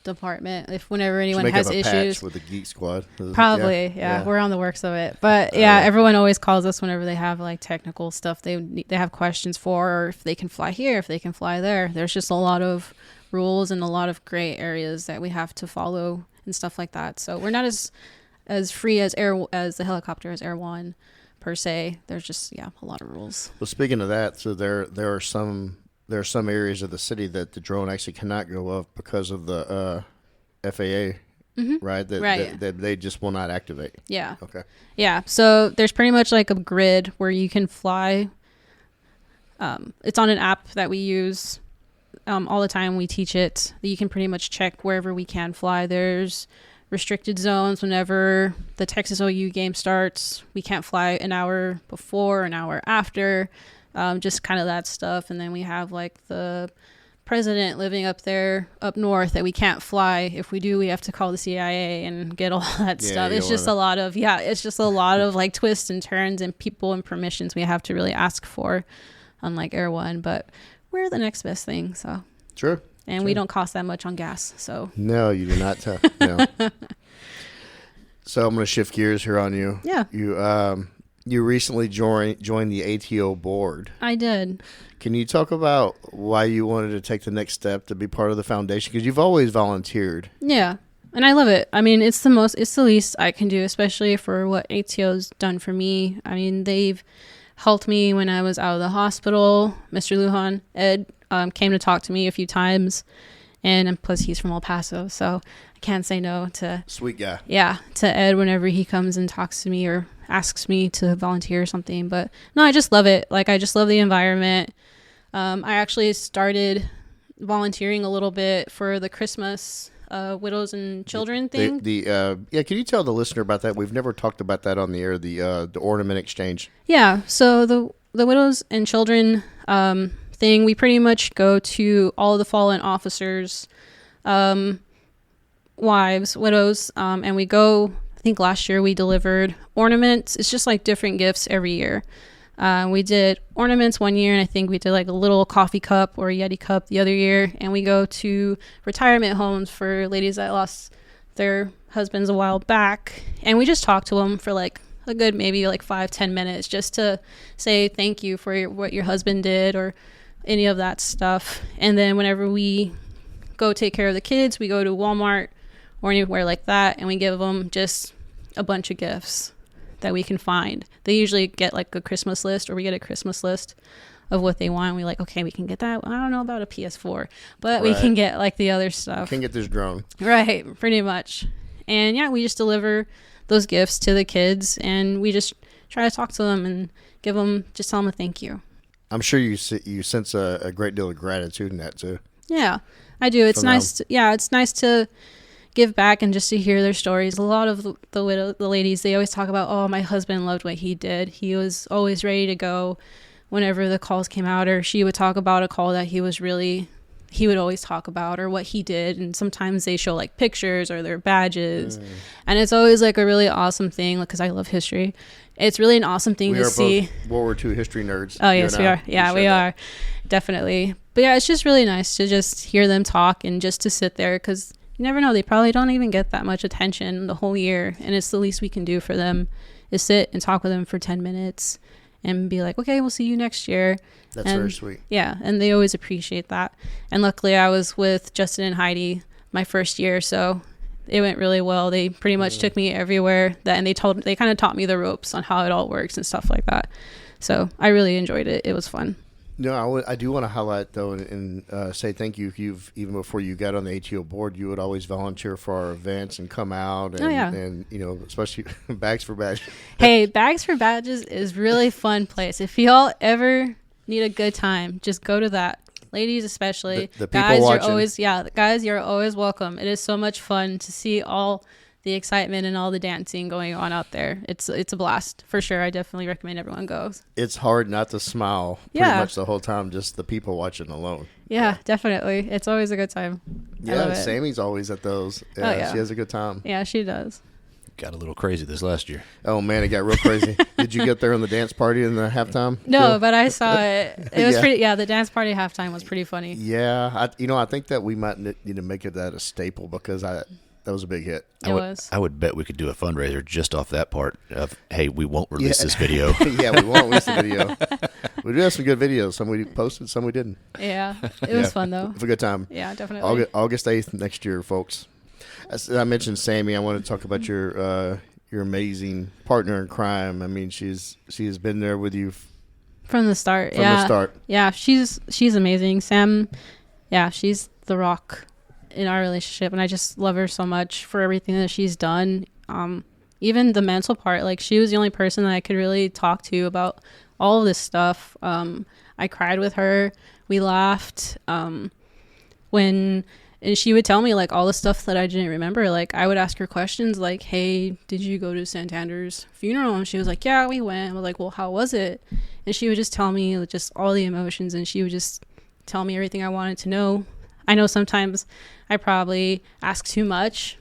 department. If whenever anyone has issues with the geek squad, probably we're on the works of it. But everyone always calls us whenever they have like technical stuff they have questions for, or if they can fly here, if they can fly there. There's just a lot of rules and a lot of gray areas that we have to follow and stuff like that. So we're not as free as the helicopter as Air One per se. There's just a lot of rules. Well, speaking of that, so there are some areas of the city that the drone actually cannot go up because of the FAA, right? That they just will not activate. Yeah. Okay. Yeah. So there's pretty much like a grid where you can fly. It's on an app that we use all the time. We teach it. You can pretty much check wherever we can fly. There's restricted zones whenever the Texas OU game starts. We can't fly an hour before, an hour after. Just kind of that stuff. And then we have like the president living up north that we can't fly. If we do, we have to call the CIA and get all that stuff. It's just a lot of like twists and turns and people and permissions we have to really ask for, unlike Air One. But we're the next best thing. So sure. And we don't cost that much on gas. So no, you do not. No. So I'm going to shift gears here on you. Yeah. You recently joined the ATO board. I did. Can you talk about why you wanted to take the next step to be part of the foundation? Because you've always volunteered. Yeah, and I love it. I mean, it's the least I can do, especially for what ATO's done for me. I mean, they've helped me when I was out of the hospital. Mr. Lujan, Ed, came to talk to me a few times, and plus he's from El Paso, so I can't say no to... Sweet guy. Yeah, to Ed whenever he comes and talks to me or asks me to volunteer or something. But no, I just love it. Like, I just love the environment. I actually started volunteering a little bit for the Christmas widows and children thing. Can you tell the listener about that? We've never talked about that on the air, the ornament exchange. Yeah, so the widows and children thing, we pretty much go to all the fallen officers' wives, widows, and we go... I think last year we delivered ornaments. It's just like different gifts every year. We did ornaments one year, and I think we did like a little coffee cup or a Yeti cup the other year. And we go to retirement homes for ladies that lost their husbands a while back. And we just talk to them for like a good maybe like 5-10 minutes just to say thank you for what your husband did or any of that stuff. And then whenever we go take care of the kids, we go to Walmart or anywhere like that, and we give them just a bunch of gifts that we can find. They usually get like a Christmas list, or we get a Christmas list of what they want. We're like, okay, we can get that. I don't know about a PS4, but we can get like the other stuff. Can get this drone. Right, pretty much. And yeah, we just deliver those gifts to the kids, and we just try to talk to them and tell them a thank you. I'm sure you sense a great deal of gratitude in that too. Yeah, I do. It's nice. It's nice to give back and just to hear their stories. A lot of the ladies, they always talk about, oh, my husband loved what he did. He was always ready to go whenever the calls came out, or she would talk about a call that he would always talk about, or what he did. And sometimes they show like pictures or their badges. And it's always like a really awesome thing, because I love history. It's really an awesome thing to see. Both World War II history nerds. Oh, yes, we are. Yeah, we are. Definitely. But yeah, it's just really nice to just hear them talk and just to sit there, because you never know. They probably don't even get that much attention the whole year. And it's the least we can do for them is sit and talk with them for 10 minutes and be like, okay, we'll see you next year. That's very sweet. Yeah. And they always appreciate that. And luckily I was with Justin and Heidi my first year. So it went really well. They pretty much took me everywhere and they kind of taught me the ropes on how it all works and stuff like that. So I really enjoyed it. It was fun. No, I do want to highlight, though, and say thank you. Even before you got on the ATO board, you would always volunteer for our events and come out. And, and you know, especially Bags for Badges. Hey, Bags for Badges is really fun place. If y'all ever need a good time, just go to that. Ladies especially. The people guys, watching. Guys, you're always welcome. It is so much fun to see all the excitement and all the dancing going on out there. It's a blast for sure. I definitely recommend everyone goes. It's hard not to smile pretty much the whole time, just the people watching alone. Yeah, definitely. It's always a good time. Yeah, Sammy's always at those. Yeah, she has a good time. Yeah, she does. Got a little crazy this last year. Oh man, it got real crazy. Did you get there on the dance party in the halftime? No, but I saw it. It was pretty. Yeah, the dance party halftime was pretty funny. Yeah, I think that we might need to make it that a staple because that was a big hit. I would bet we could do a fundraiser just off that part of, hey, we won't release this video. Yeah, we won't release the video. We do have some good videos. Some we posted, some we didn't. Yeah, it was fun though. It's a good time. Yeah, definitely. August 8th next year, folks. As I mentioned Sammy, I want to talk about your amazing partner in crime. I mean, she has been there with you from the start. From the start. Yeah, she's amazing. Sam, yeah, she's the rock in our relationship, and I just love her so much for everything that she's done. Even the mental part, like she was the only person that I could really talk to about all of this stuff. I cried with her. We laughed. And she would tell me like all the stuff that I didn't remember. Like I would ask her questions like, hey, did you go to Santander's funeral? And she was like, yeah, we went. I was like, well, how was it? And she would just tell me just all the emotions, and she would just tell me everything I wanted to know. I know sometimes I probably ask too much,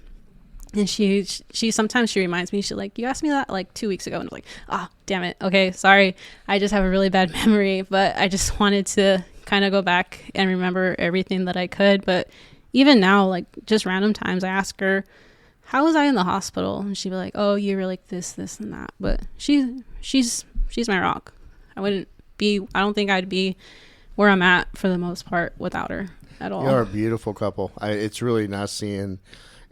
and she sometimes she reminds me, she's like, you asked me that like 2 weeks ago, and I was like, oh, damn it. Okay, sorry. I just have a really bad memory, but I just wanted to kind of go back and remember everything that I could. But even now, like just random times, I ask her, how was I in the hospital? And she'd be like, oh, you were like this, and that. But she's my rock. I don't think I'd be where I'm at for the most part without her at all. You're a beautiful couple. It's really nice seeing.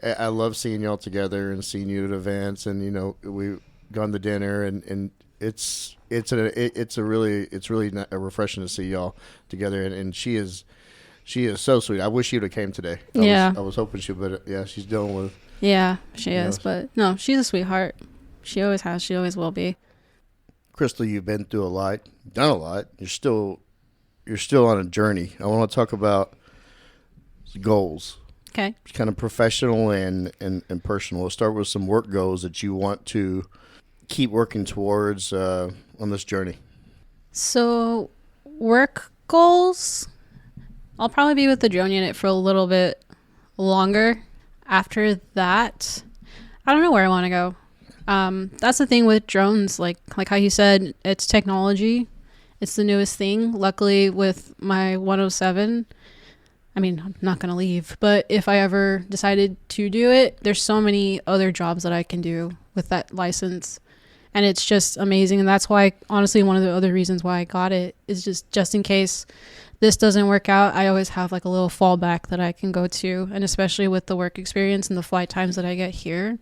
I love seeing y'all together and seeing you at events, and you know we've gone to dinner, and it's really refreshing to see y'all together, and she is so sweet. I wish you'd have came today. I was hoping she would, but yeah, she's dealing with. Yeah, she is, but no, she's a sweetheart. She always has. She always will be. Crystal, you've been through a lot, done a lot. You're still on a journey. I want to talk about goals. Okay. Kind of professional and personal. Let's start with some work goals that you want to keep working towards on this journey. So, work goals, I'll probably be with the drone unit for a little bit longer. After that, I don't know where I want to go. That's the thing with drones, like how you said, it's technology. It's the newest thing. Luckily, with my 107, I mean, I'm not going to leave, but if I ever decided to do it, there's so many other jobs that I can do with that license. And it's just amazing. And that's why, honestly, one of the other reasons why I got it is just in case this doesn't work out, I always have like a little fallback that I can go to. And especially with the work experience and the flight times that I get here,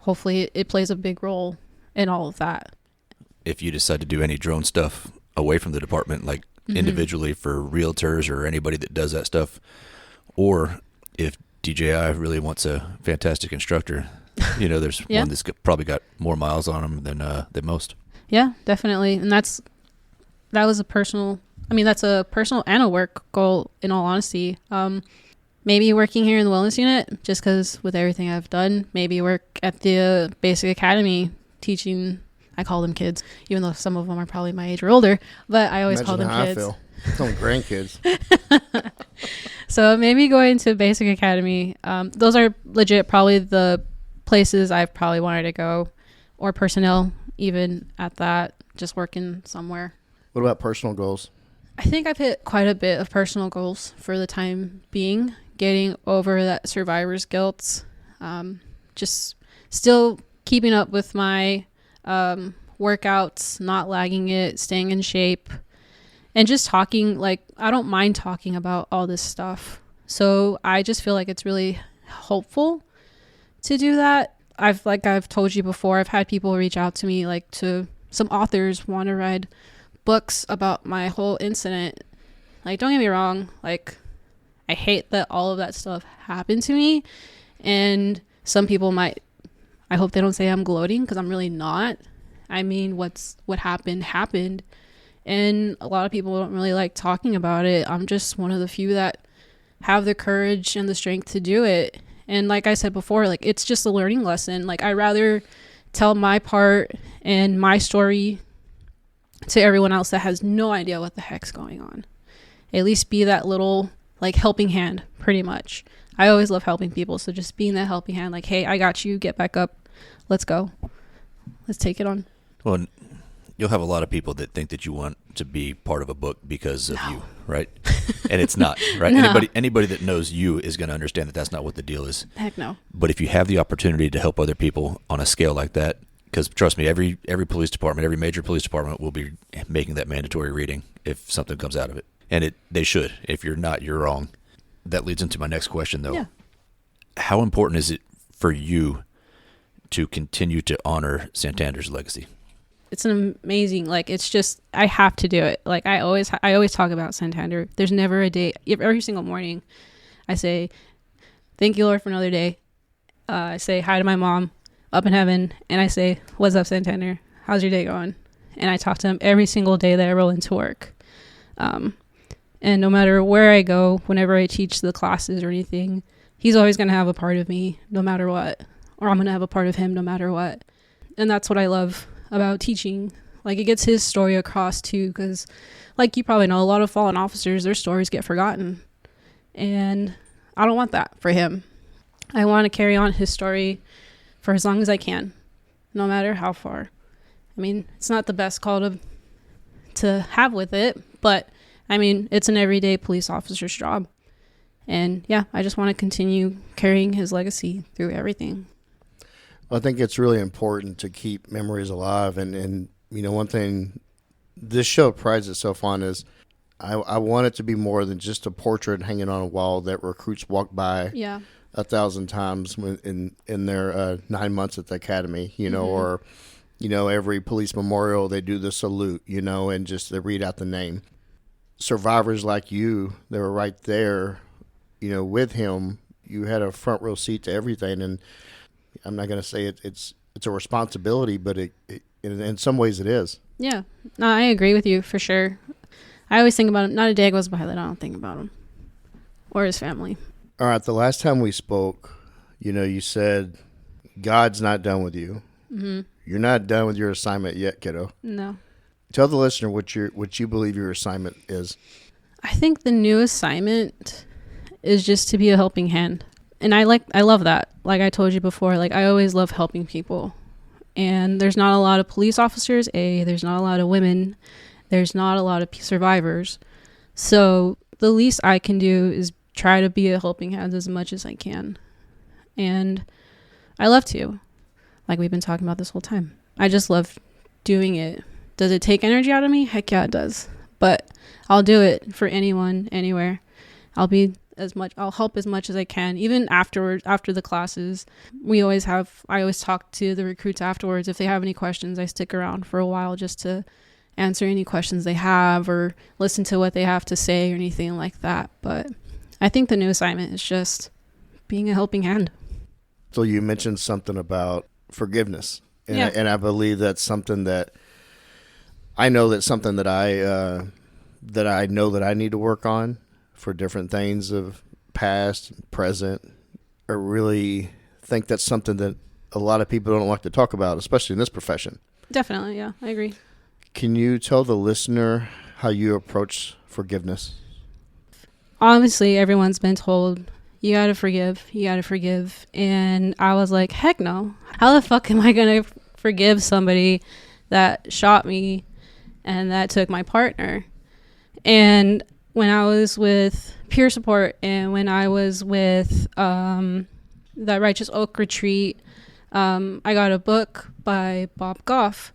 hopefully it plays a big role in all of that. If you decide to do any drone stuff away from the department, like individually for realtors or anybody that does that stuff, or if DJI really wants a fantastic instructor, you know, there's one that's probably got more miles on them than most. Yeah, definitely. And that's a personal and a work goal, in all honesty. Maybe working here in the wellness unit, just because with everything I've done. Maybe work at the basic academy teaching. I call them kids, even though some of them are probably my age or older, but I always call them kids. I call them grandkids. So maybe going to basic academy. Those are legit probably the places I've probably wanted to go, or personnel, even at that, just working somewhere. What about personal goals? I think I've hit quite a bit of personal goals for the time being. Getting over that survivor's guilt. Just still keeping up with my workouts, not lagging it, staying in shape, and just talking. Like, I don't mind talking about all this stuff. So I just feel like it's really helpful to do that. I've told you before, I've had people reach out to me, like to some authors want to write books about my whole incident. Like, don't get me wrong, like I hate that all of that stuff happened to me, and some people might, I hope they don't say I'm gloating, because I'm really not. I mean, what happened, and a lot of people don't really like talking about it. I'm just one of the few that have the courage and the strength to do it. And like I said before, like, it's just a learning lesson. Like, I rather tell my part and my story to everyone else that has no idea what the heck's going on. At least be that little, like, helping hand, pretty much. I always love helping people, so just being that helping hand, like, hey, I got you, get back up, let's go. Let's take it on. Well, you'll have a lot of people that think that you want to be part of a book because of you, right? And it's not, right? No. Anybody that knows you is going to understand that that's not what the deal is. Heck no. But if you have the opportunity to help other people on a scale like that, because trust me, every police department, every major police department will be making that mandatory reading if something comes out of it. And they should. If you're not, you're wrong. That leads into my next question, though. Yeah. How important is it for you to continue to honor Santander's legacy? It's an amazing, like, it's just, I have to do it. Like, I always talk about Santander. There's never a day, every single morning I say, thank you, Lord, for another day. I say hi to my mom up in heaven, and I say, what's up, Santander? How's your day going? And I talk to him every single day that I roll into work. And no matter where I go, whenever I teach the classes or anything, he's always going to have a part of me no matter what, or I'm going to have a part of him no matter what. And that's what I love about teaching. Like, it gets his story across too, because like you probably know, a lot of fallen officers, their stories get forgotten, and I don't want that for him. I want to carry on his story for as long as I can, no matter how far. I mean, it's not the best call to have with it, but I mean, it's an everyday police officer's job. And yeah, I just want to continue carrying his legacy through everything. I think it's really important to keep memories alive. And you know, one thing this show prides itself on is I want it to be more than just a portrait hanging on a wall that recruits walk by 1,000 times in their 9 months at the academy, you know, or, you know, every police memorial, they do the salute, you know, and just they read out the name. Survivors like you, they were right there, you know, with him. You had a front row seat to everything. And I'm not going to say it's a responsibility, but it in some ways it is. Yeah, no, I agree with you for sure. I always think about him. Not a day goes by that I don't think about him or his family. All right. The last time we spoke, you know, you said God's not done with you. Mm-hmm. You're not done with your assignment yet, kiddo. No. Tell the listener what you believe your assignment is. I think the new assignment is just to be a helping hand. And I love that. Like I told you before, like I always love helping people. And there's not a lot of police officers, there's not a lot of women, there's not a lot of survivors. So the least I can do is try to be a helping hand as much as I can. And I love to. Like we've been talking about this whole time. I just love doing it. Does it take energy out of me? Heck yeah, it does. But I'll do it for anyone, anywhere. I'll help as much as I can. Even after the classes, I always talk to the recruits afterwards. If they have any questions, I stick around for a while just to answer any questions they have or listen to what they have to say or anything like that. But I think the new assignment is just being a helping hand. So you mentioned something about forgiveness. And I believe that's something that I know I know that I need to work on for different things of past, present. I really think that's something that a lot of people don't like to talk about, especially in this profession. Definitely, yeah, I agree. Can you tell the listener how you approach forgiveness? Obviously, everyone's been told, you gotta forgive. And I was like, heck no. How the fuck am I gonna forgive somebody that shot me and that took my partner? And when I was with peer support and when I was with the Righteous Oak Retreat, I got a book by Bob Goff.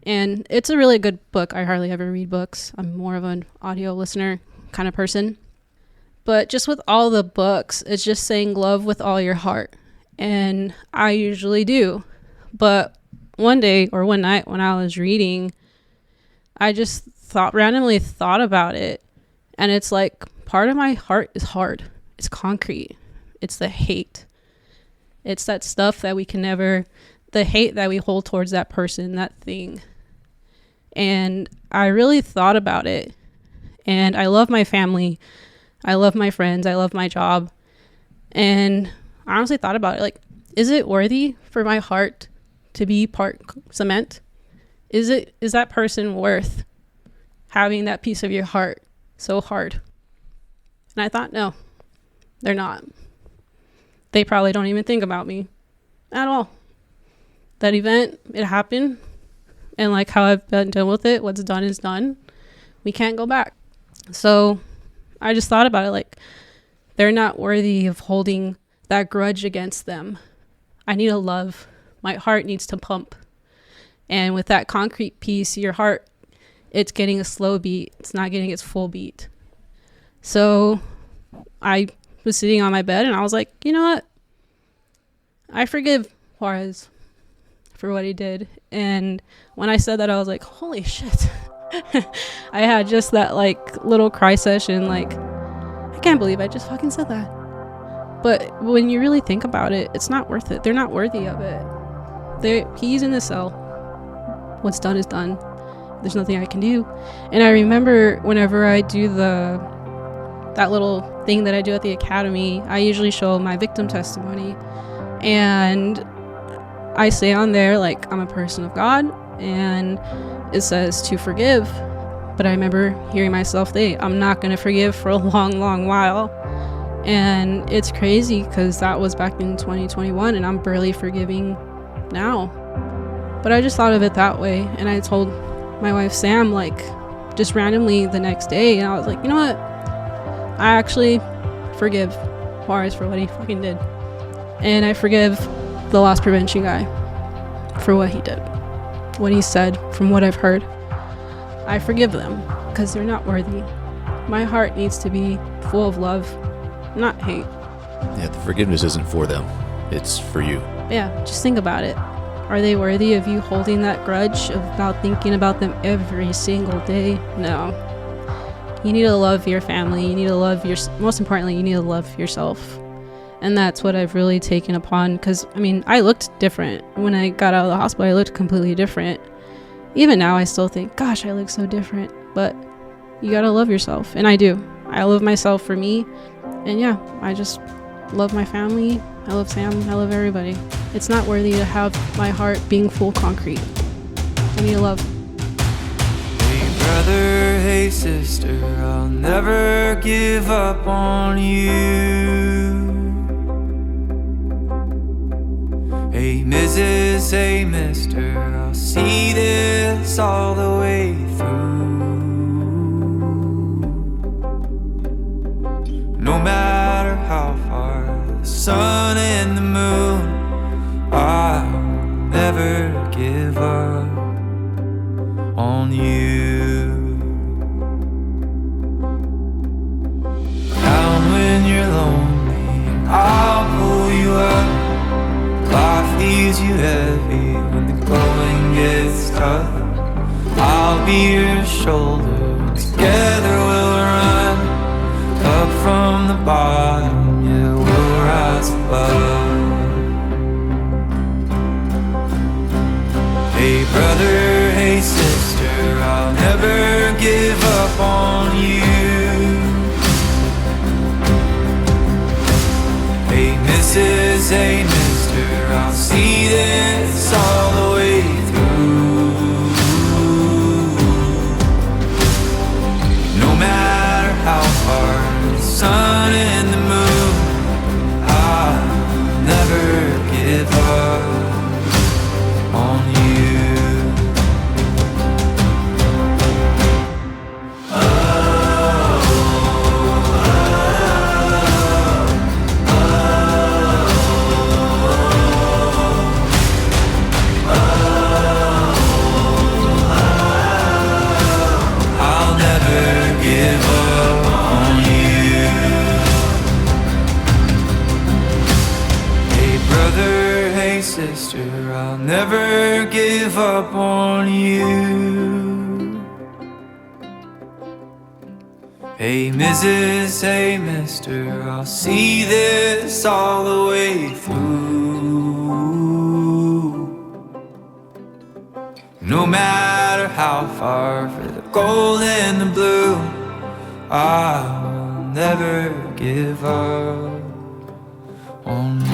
And it's a really good book. I hardly ever read books. I'm more of an audio listener kind of person. But just with all the books, it's just saying love with all your heart. And I usually do. But one day or one night when I was reading, I just randomly thought about it. And it's like, part of my heart is hard. It's concrete. It's the hate. It's that stuff that we can never, the hate that we hold towards that person, that thing. And I really thought about it. And I love my family. I love my friends. I love my job. And I honestly thought about it. Like, is it worthy for my heart to be part cement? Is that person worth having that piece of your heart so hard? And I thought, no, they're not. They probably don't even think about me at all. That event, it happened. And like how I've been done with it, what's done is done. We can't go back. So I just thought about it, like, they're not worthy of holding that grudge against them. I need to love. My heart needs to pump. And with that concrete piece, your heart, it's getting a slow beat. It's not getting its full beat. So I was sitting on my bed and I was like, you know what? I forgive Juarez for what he did. And when I said that, I was like, holy shit. I had just that like little cry session, like, I can't believe I just fucking said that. But when you really think about it, it's not worth it. They're not worthy of it. He's in the cell. What's done is done. There's nothing I can do. And I remember whenever I do that little thing that I do at the academy, I usually show my victim testimony. And I say on there, like, I'm a person of God, and it says to forgive. But I remember hearing myself say, I'm not going to forgive for a long, long while. And it's crazy because that was back in 2021 and I'm barely forgiving now. But I just thought of it that way. And I told my wife, Sam, like, just randomly the next day. And I was like, you know what? I actually forgive Juarez for what he fucking did. And I forgive the loss prevention guy for what he did, what he said, from what I've heard. I forgive them because they're not worthy. My heart needs to be full of love, not hate. Yeah, the forgiveness isn't for them. It's for you. Yeah, just think about it. Are they worthy of you holding that grudge about thinking about them every single day? No. You need to love your family. You need to love most importantly, you need to love yourself. And that's what I've really taken upon, because, I mean, I looked different. When I got out of the hospital, I looked completely different. Even now, I still think, gosh, I look so different. But you gotta love yourself. And I do. I love myself for me. And yeah, I just love my family. I love Sam. I love everybody. It's not worthy to have my heart being full concrete. I need love. Hey brother, hey sister, I'll never give up on you. Hey Mrs., hey mister, I'll see this all the way through. No matter how far the sun and the moon, I'll never give up on you. Down when you're lonely, I'll pull you up. Life leaves you heavy when the going gets tough. I'll be your shoulder, together we'll run up from the bottom, yeah, we'll rise above. Hey brother, hey sister, I'll never give up on you. Hey Mrs., hey mister, I'll see this all the way through. No matter how far the sun and the moon, I'll up on you. Hey Mrs., hey mister, I'll see this all the way through. No matter how far, for the gold and the blue, I'll never give up on you.